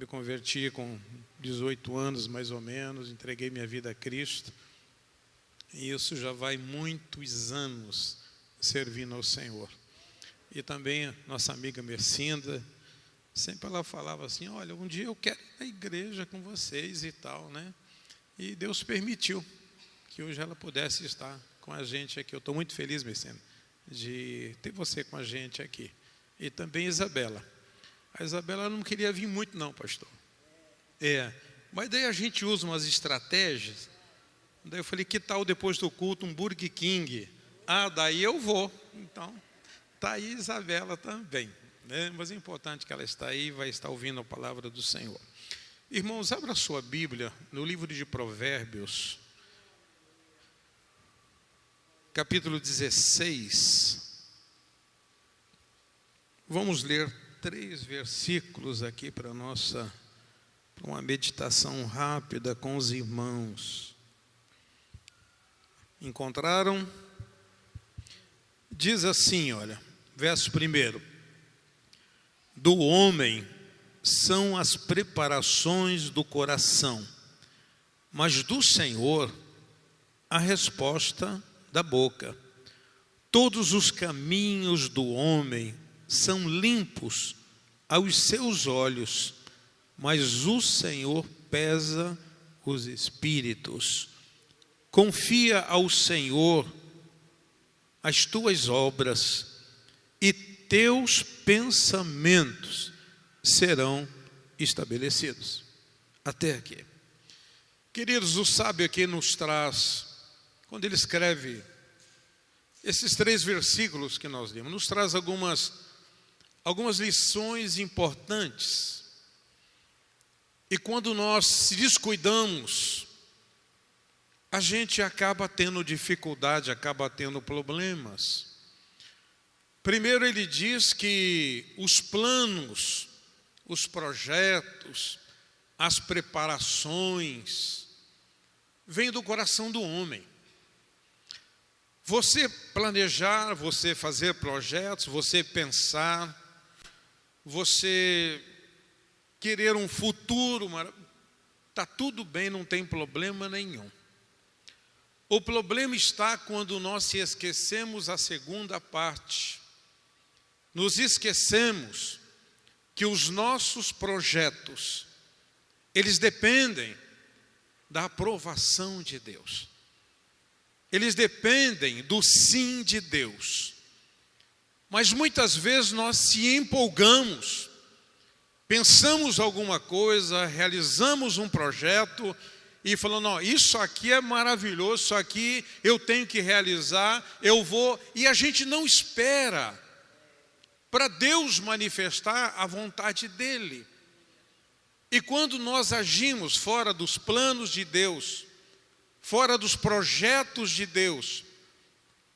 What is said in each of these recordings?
me converti com 18 anos, mais ou menos, entreguei minha vida a Cristo. E isso já vai muitos anos servindo ao Senhor. E também a nossa amiga Mercinda, sempre ela falava assim, olha, um dia eu quero ir na igreja com vocês e tal, né? E Deus permitiu que hoje ela pudesse estar com a gente aqui. Eu estou muito feliz, Mercinda, de ter você com a gente aqui. E também Isabela. A Isabela não queria vir muito não, pastor. Mas daí a gente usa umas estratégias. Daí eu falei, que tal depois do culto um Burger King? Ah, daí eu vou. Então, está aí Isabela também, né? Mas é importante que ela está aí e vai estar ouvindo a palavra do Senhor. Irmãos, abra a sua Bíblia no livro de Provérbios, capítulo 16. Vamos ler 3 versículos aqui para uma meditação rápida com os irmãos. Encontraram? Diz assim, olha, verso 1. Do homem são as preparações do coração, mas do Senhor a resposta da boca. Todos os caminhos do homem são limpos aos seus olhos, mas o Senhor pesa os espíritos. Confia ao Senhor as tuas obras, e teus pensamentos serão estabelecidos. Até aqui. Queridos, o sábio aqui nos traz, quando ele escreve esses 3 versículos que nós lemos, nos traz algumas lições importantes. E quando nós se descuidamos, a gente acaba tendo dificuldade, acaba tendo problemas. Primeiro ele diz que os planos, os projetos, as preparações, vêm do coração do homem. Você planejar, você fazer projetos, você pensar, você querer um futuro, está tudo bem, não tem problema nenhum. O problema está quando nós se esquecemos a segunda parte. Nos esquecemos que os nossos projetos, eles dependem da aprovação de Deus. Eles dependem do sim de Deus. Mas muitas vezes nós se empolgamos, pensamos alguma coisa, realizamos um projeto e falando, não, isso aqui é maravilhoso, isso aqui eu tenho que realizar, eu vou, e a gente não espera para Deus manifestar a vontade dEle. E quando nós agimos fora dos planos de Deus, fora dos projetos de Deus,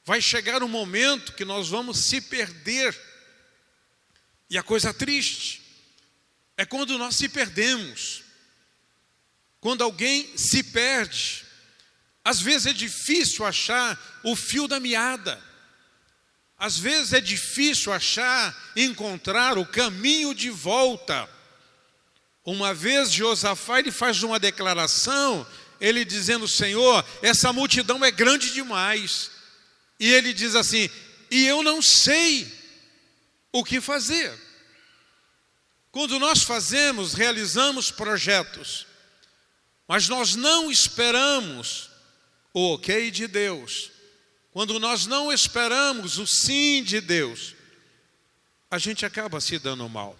vai chegar um momento que nós vamos se perder. E a coisa triste é quando nós se perdemos. Quando alguém se perde, às vezes é difícil achar o fio da meada. Às vezes é difícil encontrar o caminho de volta. Uma vez Josafá, ele faz uma declaração, ele dizendo, Senhor, essa multidão é grande demais. E ele diz assim, e eu não sei o que fazer. Quando nós realizamos projetos, mas nós não esperamos o ok de Deus, quando nós não esperamos o sim de Deus, a gente acaba se dando mal.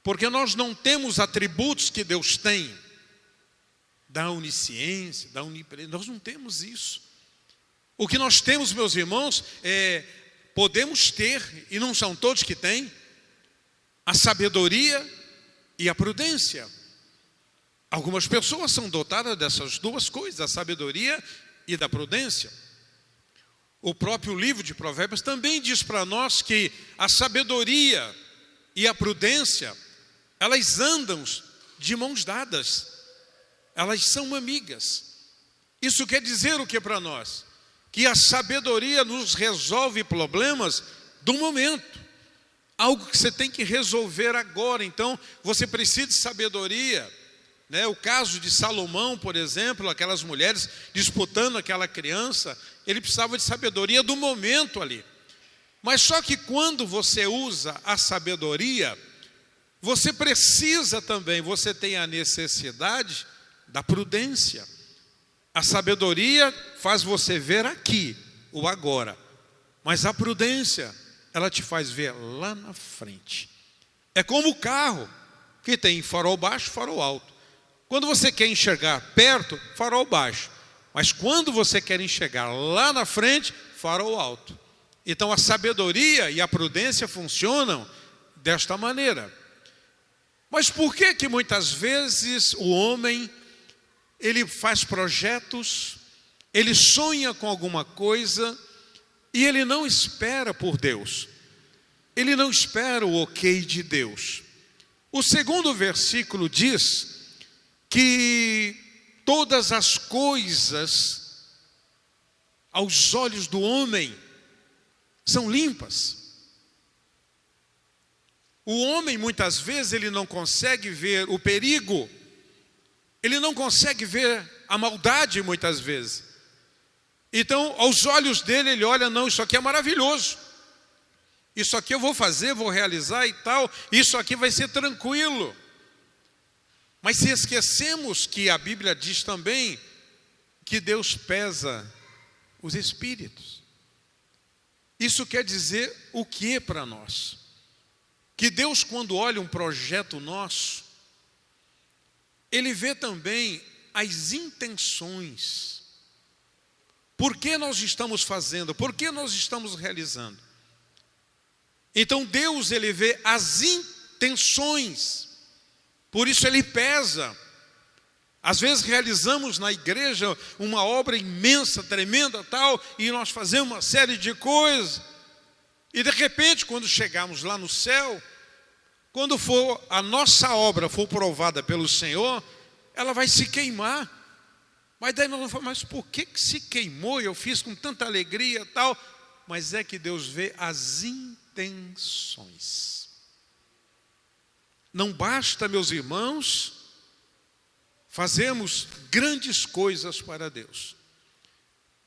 Porque nós não temos atributos que Deus tem, da onisciência, da onipresença, nós não temos isso. O que nós temos, meus irmãos, podemos ter, e não são todos que têm, a sabedoria e a prudência. Algumas pessoas são dotadas dessas 2 coisas, da sabedoria e da prudência. O próprio livro de Provérbios também diz para nós que a sabedoria e a prudência, elas andam de mãos dadas, elas são amigas. Isso quer dizer o que para nós? Que a sabedoria nos resolve problemas do momento. algo que você tem que resolver agora. Então, você precisa de sabedoria. O caso de Salomão, por exemplo, aquelas mulheres disputando aquela criança, ele precisava de sabedoria do momento ali. Mas só que quando você usa a sabedoria, você precisa também, você tem a necessidade da prudência. A sabedoria faz você ver aqui, o agora. Mas a prudência, ela te faz ver lá na frente. É como o carro, que tem farol baixo, farol alto. Quando você quer enxergar perto, farol baixo. Mas quando você quer enxergar lá na frente, farol alto. Então a sabedoria e a prudência funcionam desta maneira. Mas por que muitas vezes o homem, ele faz projetos, ele sonha com alguma coisa e ele não espera por Deus? Ele não espera o ok de Deus. O segundo versículo diz que todas as coisas aos olhos do homem são limpas. O homem muitas vezes ele não consegue ver o perigo, ele não consegue ver a maldade muitas vezes. Então aos olhos dele ele olha, não, isso aqui é maravilhoso, isso aqui eu vou fazer, vou realizar e tal, isso aqui vai ser tranquilo. Mas se esquecemos que a Bíblia diz também que Deus pesa os espíritos. Isso quer dizer o que para nós? Que Deus, quando olha um projeto nosso, Ele vê também as intenções. Por que nós estamos fazendo? Por que nós estamos realizando? Então Deus, Ele vê as intenções. Por isso Ele pesa. Às vezes realizamos na igreja uma obra imensa, tremenda, tal, e nós fazemos uma série de coisas. E de repente, quando chegarmos lá no céu, quando for a nossa obra for provada pelo Senhor, ela vai se queimar. Mas daí nós vamos falar, mas por que se queimou? Eu fiz com tanta alegria, tal. Mas é que Deus vê as intenções. Não basta, meus irmãos, fazermos grandes coisas para Deus.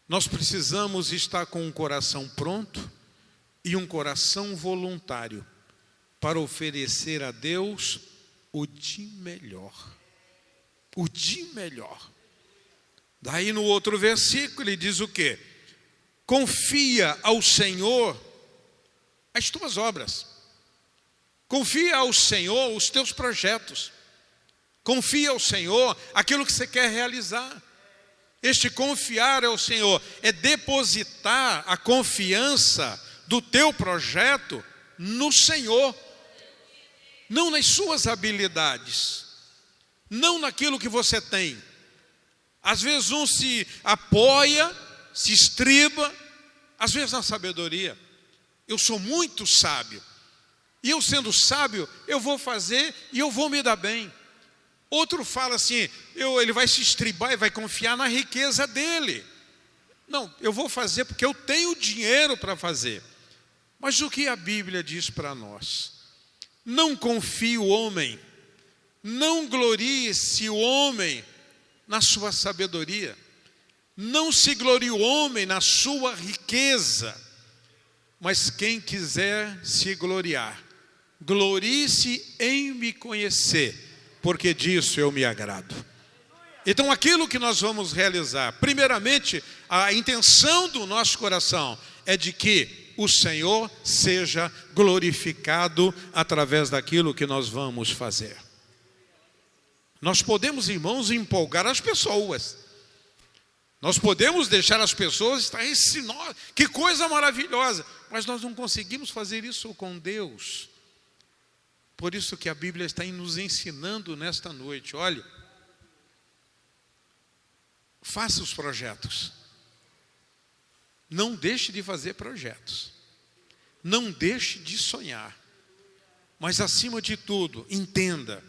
Nós precisamos estar com um coração pronto e um coração voluntário para oferecer a Deus o de melhor. O de melhor. Daí no outro versículo ele diz o quê? Confia ao Senhor as tuas obras. Confia ao Senhor os teus projetos. Confia ao Senhor aquilo que você quer realizar. Este confiar ao Senhor é depositar a confiança do teu projeto no Senhor. Não nas suas habilidades. Não naquilo que você tem. Às vezes um se apoia, se estriba, às vezes na sabedoria. Eu sou muito sábio. E eu sendo sábio, eu vou fazer e eu vou me dar bem. Outro fala assim, ele vai se estribar e vai confiar na riqueza dele. Não, eu vou fazer porque eu tenho dinheiro para fazer. Mas o que a Bíblia diz para nós? Não confie o homem, não glorie-se o homem na sua sabedoria. Não se glorie o homem na sua riqueza. Mas quem quiser se gloriar, glorie-se em me conhecer, porque disso eu me agrado. Então aquilo que nós vamos realizar, primeiramente, a intenção do nosso coração é de que o Senhor seja glorificado através daquilo que nós vamos fazer. Nós podemos, irmãos, empolgar as pessoas. Nós podemos deixar as pessoas estarem que coisa maravilhosa, mas nós não conseguimos fazer isso com Deus. Por isso que a Bíblia está nos ensinando nesta noite, olha, faça os projetos. Não deixe de fazer projetos. Não deixe de sonhar. Mas acima de tudo, entenda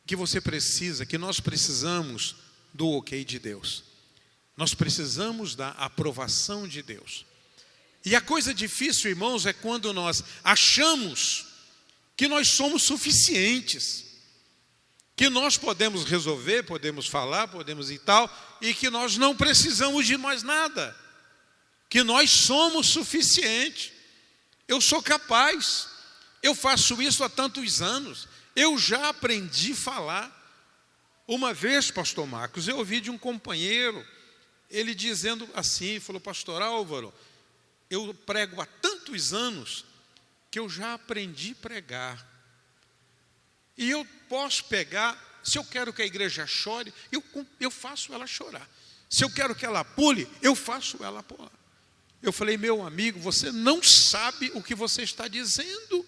que você precisa, que nós precisamos do ok de Deus. Nós precisamos da aprovação de Deus. E a coisa difícil, irmãos, é quando nós achamos que nós somos suficientes, que nós podemos resolver, podemos falar, podemos e tal, e que nós não precisamos de mais nada, que nós somos suficientes. Eu sou capaz, eu faço isso há tantos anos, eu já aprendi a falar. Uma vez, pastor Marcos, eu ouvi de um companheiro, ele dizendo assim, falou: pastor Álvaro, eu prego há tantos anos que eu já aprendi a pregar. E eu posso pegar, se eu quero que a igreja chore, eu faço ela chorar. Se eu quero que ela pule, eu faço ela pular. Eu falei: meu amigo, você não sabe o que você está dizendo.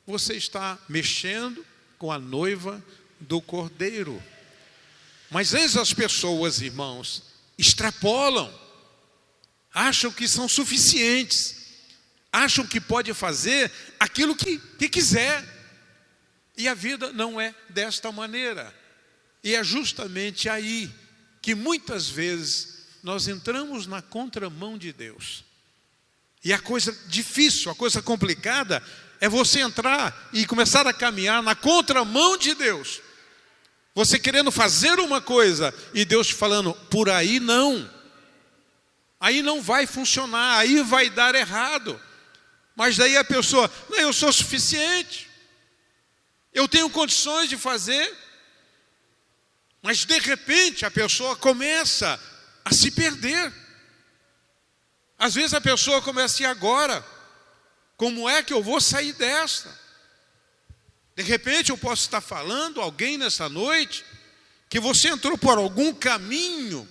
Você está mexendo com a noiva do Cordeiro. Mas às vezes as pessoas, irmãos, extrapolam, acham que são suficientes, acham que pode fazer aquilo que quiser. E a vida não é desta maneira. E é justamente aí que muitas vezes nós entramos na contramão de Deus. E a coisa difícil, a coisa complicada é você entrar e começar a caminhar na contramão de Deus. Você querendo fazer uma coisa e Deus falando: por aí não. Aí não vai funcionar, aí vai dar errado. Mas daí a pessoa: não, eu sou suficiente, eu tenho condições de fazer. Mas de repente a pessoa começa a se perder. Às vezes a pessoa começa: e agora? Como é que eu vou sair desta? De repente eu posso estar falando a alguém nessa noite que você entrou por algum caminho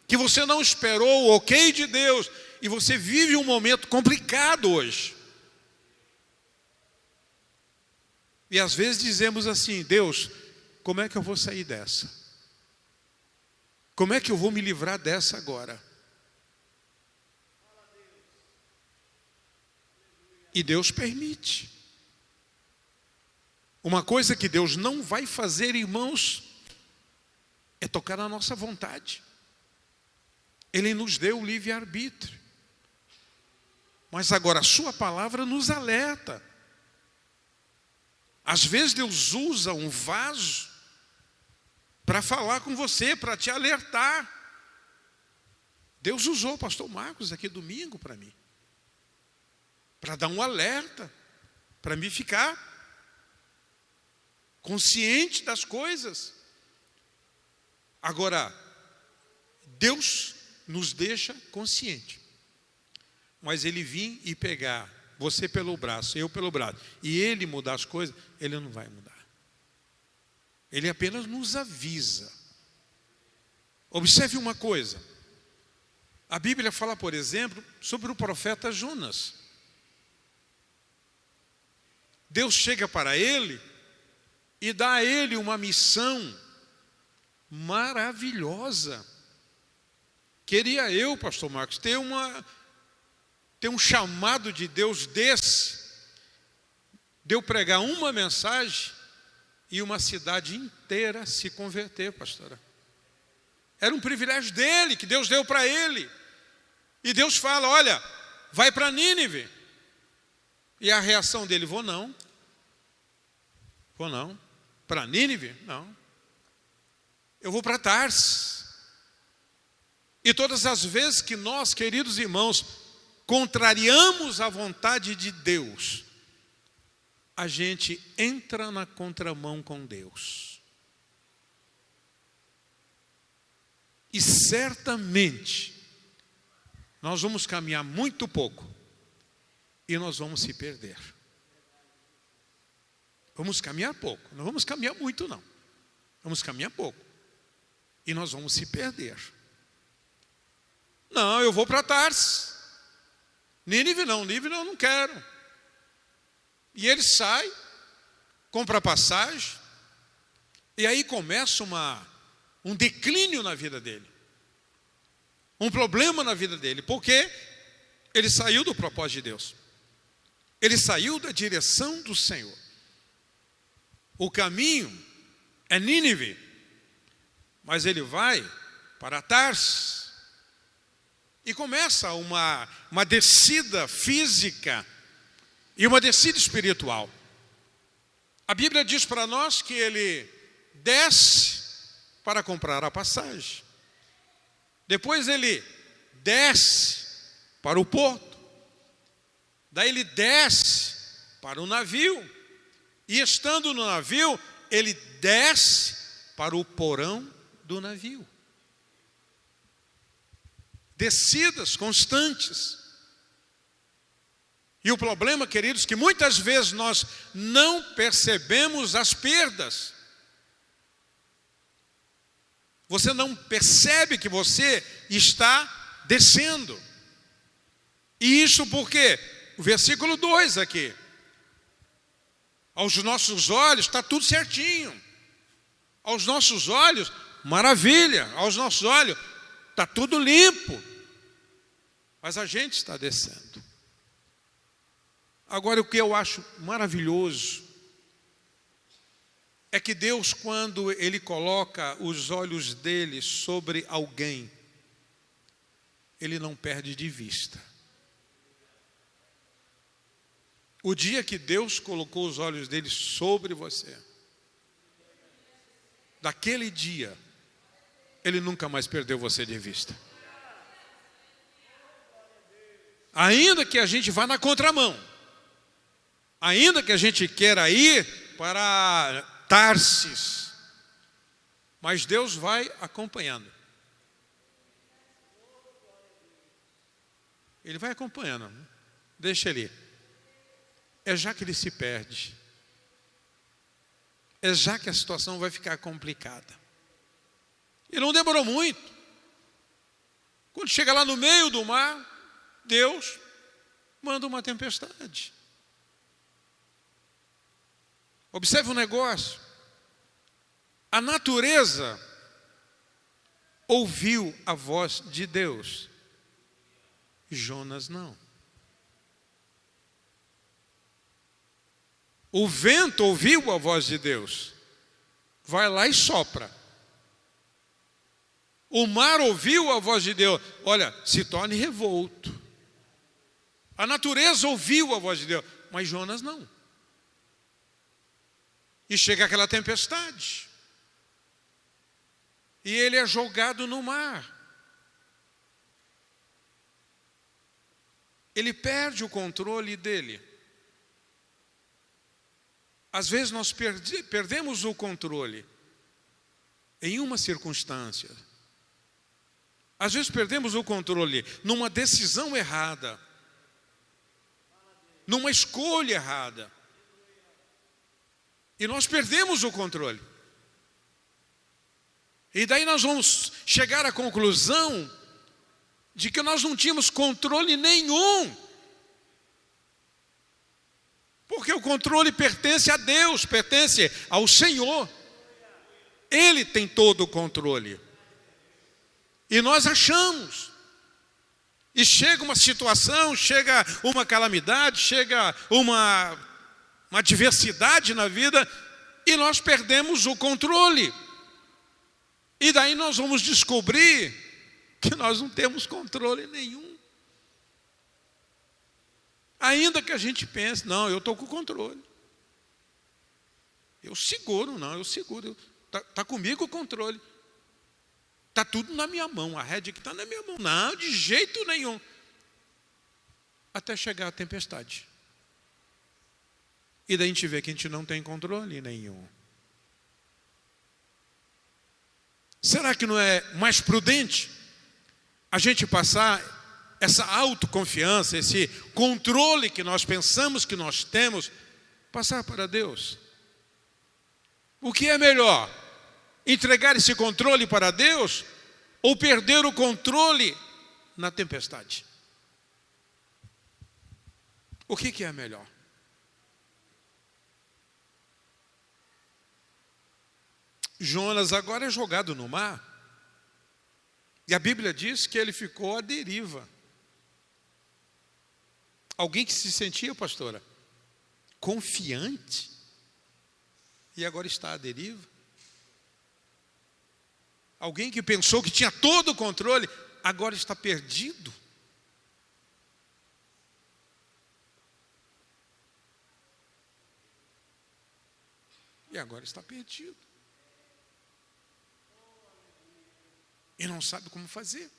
que você não esperou o ok de Deus, e você vive um momento complicado hoje. E às vezes dizemos assim: Deus, como é que eu vou sair dessa? Como é que eu vou me livrar dessa agora? E Deus permite. Uma coisa que Deus não vai fazer, irmãos, é tocar na nossa vontade. Ele nos deu o livre-arbítrio. Mas agora a sua palavra nos alerta. Às vezes Deus usa um vaso para falar com você, para te alertar. Deus usou o pastor Marcos aqui domingo para mim, para dar um alerta, para me ficar consciente das coisas. Agora, Deus nos deixa consciente, mas Ele vir e pegar você pelo braço, eu pelo braço, e Ele mudar as coisas, Ele não vai mudar. Ele apenas nos avisa. Observe uma coisa. A Bíblia fala, por exemplo, sobre o profeta Jonas. Deus chega para ele e dá a ele uma missão maravilhosa. Queria eu, pastor Marcos, ter um chamado de Deus desse, de eu pregar uma mensagem e uma cidade inteira se converter, pastora. Era um privilégio dele, que Deus deu para ele. E Deus fala: olha, vai para Nínive. E a reação dele: vou não. Para Nínive? Não. Eu vou para Tarsis. E todas as vezes que nós, queridos irmãos, contrariamos a vontade de Deus, a gente entra na contramão com Deus. E certamente nós vamos caminhar muito pouco e nós vamos se perder. Vamos caminhar pouco, não vamos caminhar muito não. Vamos caminhar pouco e nós vamos se perder. Não, eu vou para Tarsis. Nínive não, não quero. E ele sai, compra passagem, e aí começa um declínio na vida dele. Um problema na vida dele, porque ele saiu do propósito de Deus. Ele saiu da direção do Senhor. O caminho é Nínive, mas ele vai para Tarsis. E começa uma descida física e uma descida espiritual. A Bíblia diz para nós que ele desce para comprar a passagem. Depois ele desce para o porto. Daí ele desce para o navio. E estando no navio, ele desce para o porão do navio. Descidas constantes. E o problema, queridos, que muitas vezes nós não percebemos as perdas. Você não percebe que você está descendo. E isso por quê? O versículo 2 aqui. Aos nossos olhos está tudo certinho. Aos nossos olhos, maravilha. Aos nossos olhos, está tudo limpo. Mas a gente está descendo. Agora, o que eu acho maravilhoso é que Deus, quando Ele coloca os olhos dele sobre alguém, Ele não perde de vista. O dia que Deus colocou os olhos dele sobre você, daquele dia, Ele nunca mais perdeu você de vista. Ainda que a gente vá na contramão, ainda que a gente queira ir para Tarsis, mas Deus vai acompanhando. Ele vai acompanhando, deixa ele ir. É já que ele se perde, é já que a situação vai ficar complicada. E não demorou muito. Quando chega lá no meio do mar, Deus manda uma tempestade. Observe um negócio. A natureza ouviu a voz de Deus. Jonas não. O vento ouviu a voz de Deus. Vai lá e sopra. O mar ouviu a voz de Deus. Olha, se torne revolto. A natureza ouviu a voz de Deus, mas Jonas não. E chega aquela tempestade. E ele é jogado no mar. Ele perde o controle dele. Às vezes nós perdemos o controle em uma circunstância. Às vezes perdemos o controle numa decisão errada, numa escolha errada. E nós perdemos o controle. E daí nós vamos chegar à conclusão de que nós não tínhamos controle nenhum. Porque o controle pertence a Deus, pertence ao Senhor. Ele tem todo o controle. E nós achamos. E chega uma situação, chega uma calamidade, chega uma adversidade na vida, e nós perdemos o controle. E daí nós vamos descobrir que nós não temos controle nenhum. Ainda que a gente pense, não, eu estou com o controle. Eu seguro. Está comigo o controle. Está tudo na minha mão, a rédea que está na minha mão. Não, de jeito nenhum. Até chegar a tempestade. E daí a gente vê que a gente não tem controle nenhum. Será que não é mais prudente a gente passar essa autoconfiança, esse controle que nós pensamos que nós temos, passar para Deus? O que é melhor? Entregar esse controle para Deus ou perder o controle na tempestade? O que é melhor? Jonas agora é jogado no mar. E a Bíblia diz que ele ficou à deriva. Alguém que se sentia, pastora, confiante, e agora está à deriva. Alguém que pensou que tinha todo o controle, agora está perdido. E agora está perdido. E não sabe como fazer.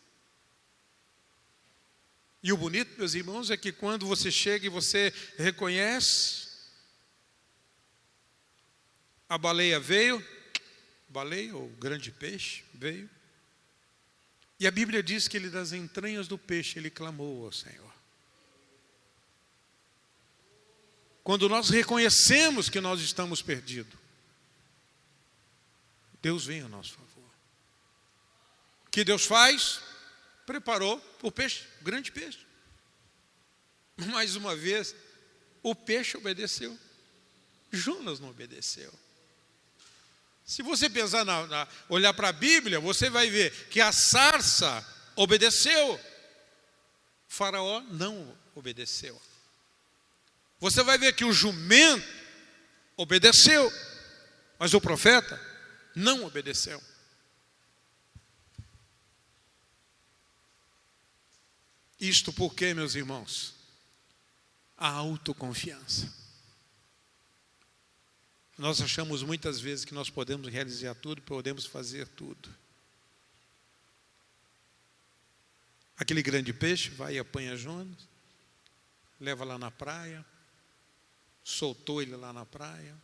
E o bonito, meus irmãos, é que quando você chega e você reconhece, a baleia veio, baleia ou grande peixe veio, e a Bíblia diz que ele das entranhas do peixe, ele clamou ao Senhor. Quando nós reconhecemos que nós estamos perdidos, Deus vem a nosso favor. O que Deus faz? Preparou o peixe, o grande peixe. Mais uma vez, o peixe obedeceu. Jonas não obedeceu. Se você pensar, olhar para a Bíblia, você vai ver que a sarça obedeceu. O faraó não obedeceu. Você vai ver que o jumento obedeceu, mas o profeta não obedeceu. Isto porque, meus irmãos, a autoconfiança. Nós achamos muitas vezes que nós podemos realizar tudo, podemos fazer tudo. Aquele grande peixe vai e apanha Jonas, leva lá na praia, soltou ele lá na praia.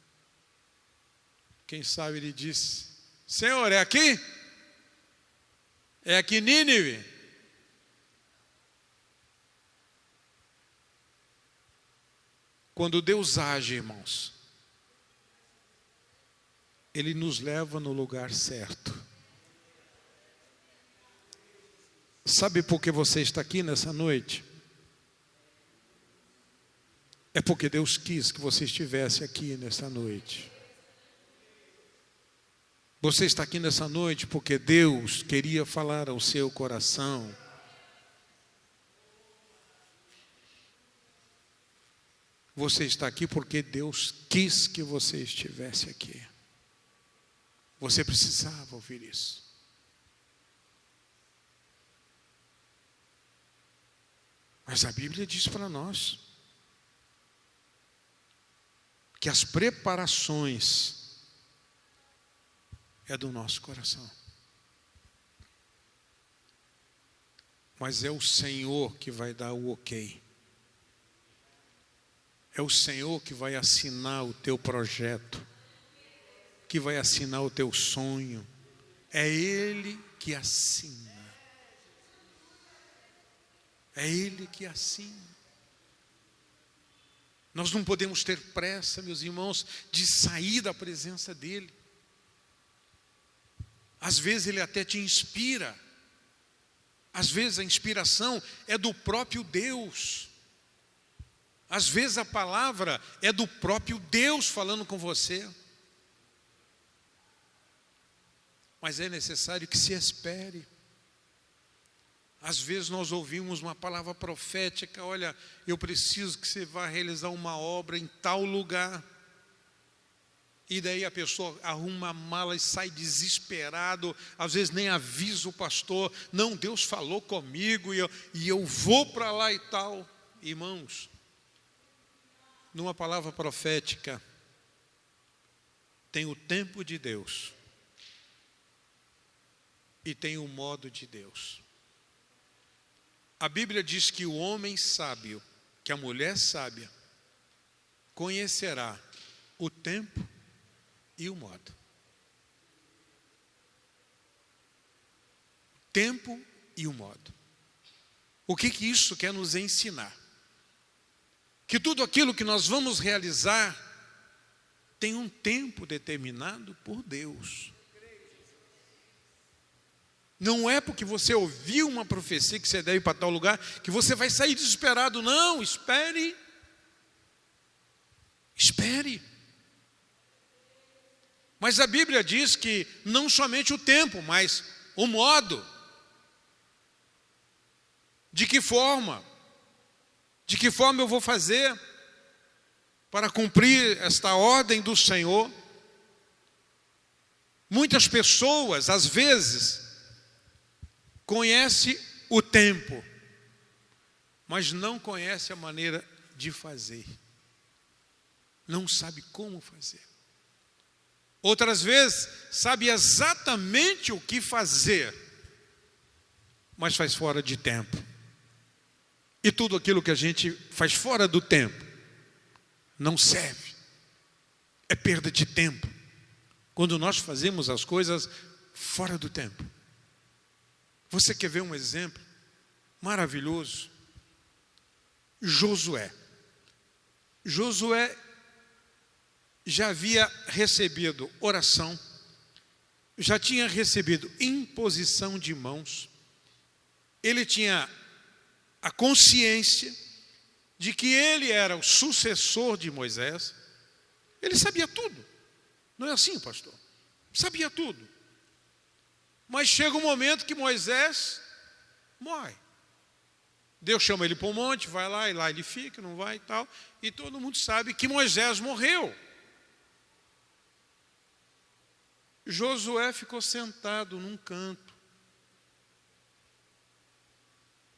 Quem sabe ele disse: Senhor, é aqui? É aqui Nínive? Quando Deus age, irmãos, Ele nos leva no lugar certo. Sabe por que você está aqui nessa noite? É porque Deus quis que você estivesse aqui nessa noite. Você está aqui nessa noite porque Deus queria falar ao seu coração. Você está aqui porque Deus quis que você estivesse aqui. Você precisava ouvir isso. Mas a Bíblia diz para nós que as preparações é do nosso coração. Mas é o Senhor que vai dar o ok. É o Senhor que vai assinar o teu projeto, que vai assinar o teu sonho. É Ele que assina. É Ele que assina. Nós não podemos ter pressa, meus irmãos, de sair da presença dEle. Às vezes Ele até te inspira. Às vezes a inspiração é do próprio Deus. Às vezes a palavra é do próprio Deus falando com você. Mas é necessário que se espere. Às vezes nós ouvimos uma palavra profética: olha, eu preciso que você vá realizar uma obra em tal lugar. E daí a pessoa arruma a mala e sai desesperado, às vezes nem avisa o pastor: não, Deus falou comigo e eu vou para lá e tal. Irmãos, numa palavra profética, tem o tempo de Deus e tem o modo de Deus. A Bíblia diz que o homem sábio, que a mulher sábia, conhecerá o tempo e o modo. Tempo e o modo. O que isso quer nos ensinar? Que tudo aquilo que nós vamos realizar tem um tempo determinado por Deus. Não é porque você ouviu uma profecia que você deve ir para tal lugar que você vai sair desesperado. Não, espere. Espere. Mas a Bíblia diz que não somente o tempo, mas o modo. De que forma? De que forma eu vou fazer para cumprir esta ordem do Senhor? Muitas pessoas, às vezes, conhece o tempo, mas não conhece a maneira de fazer. Não sabe como fazer. Outras vezes, sabe exatamente o que fazer, mas faz fora de tempo. E tudo aquilo que a gente faz fora do tempo não serve. É perda de tempo. Quando nós fazemos as coisas fora do tempo. Você quer ver um exemplo maravilhoso? Josué. Josué já havia recebido oração, já tinha recebido imposição de mãos, ele tinha a consciência de que ele era o sucessor de Moisés, ele sabia tudo. Não é assim, pastor? Sabia tudo. Mas chega um momento que Moisés morre. Deus chama ele para um monte, vai lá, e lá ele fica, não vai e tal. E todo mundo sabe que Moisés morreu. Josué ficou sentado num canto.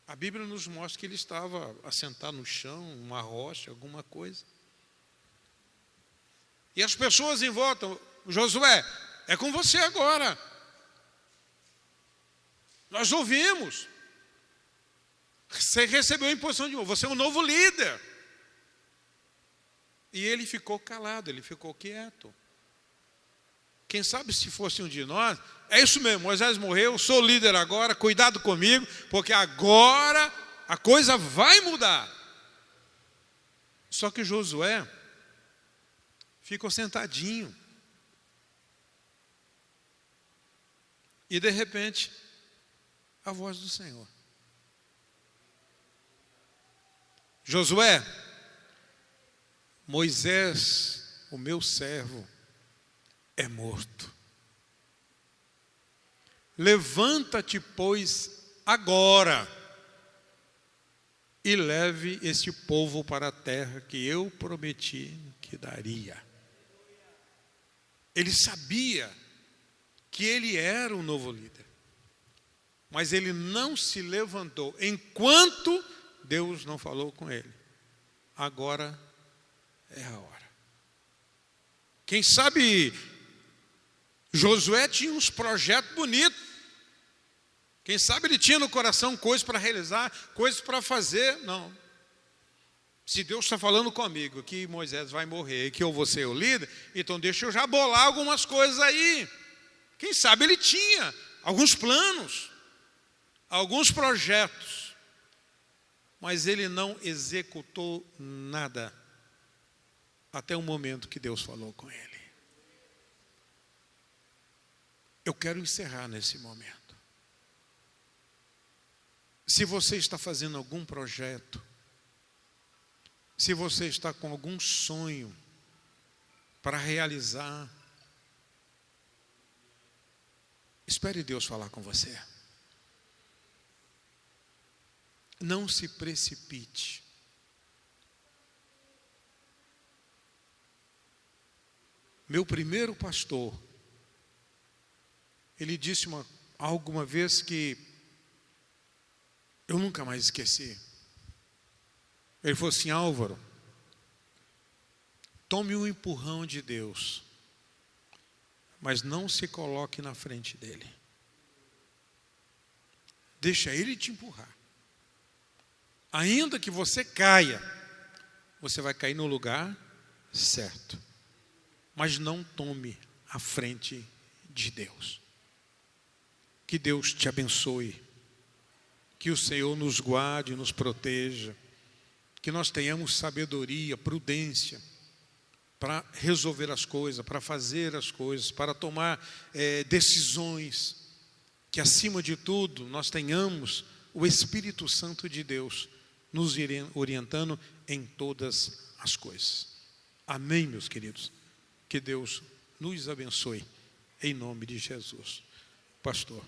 A Bíblia nos mostra que ele estava assentado no chão, uma rocha, alguma coisa. E as pessoas em volta, Josué, é com você agora. Nós ouvimos. Você recebeu a imposição de mão, você é um novo líder. E ele ficou calado, ele ficou quieto. Quem sabe se fosse um de nós, é isso mesmo, Moisés morreu, sou líder agora, cuidado comigo, porque agora a coisa vai mudar. Só que Josué ficou sentadinho. E de repente, a voz do Senhor. Josué, Moisés, o meu servo, é morto. Levanta-te, pois, agora, e leve este povo para a terra que eu prometi que daria. Ele sabia que ele era o novo líder, mas ele não se levantou enquanto Deus não falou com ele. Agora é a hora. Quem sabe Josué tinha uns projetos bonitos. Quem sabe ele tinha no coração coisas para realizar, coisas para fazer. Não. Se Deus está falando comigo que Moisés vai morrer e que eu vou ser o líder, então deixa eu já bolar algumas coisas aí. Quem sabe ele tinha alguns planos, alguns projetos, mas ele não executou nada até o momento que Deus falou com ele. Eu quero encerrar nesse momento. Se você está fazendo algum projeto, se você está com algum sonho para realizar, espere Deus falar com você. Não se precipite. Meu primeiro pastor, ele disse alguma vez que eu nunca mais esqueci. Ele falou assim: Álvaro, tome um empurrão de Deus, mas não se coloque na frente dele. Deixa ele te empurrar. Ainda que você caia, você vai cair no lugar certo. Mas não tome a frente de Deus. Que Deus te abençoe. Que o Senhor nos guarde, nos proteja. Que nós tenhamos sabedoria, prudência para resolver as coisas, para fazer as coisas, para tomar decisões. Que acima de tudo nós tenhamos o Espírito Santo de Deus nos orientando em todas as coisas. Amém, meus queridos? Que Deus nos abençoe, em nome de Jesus. Pastor.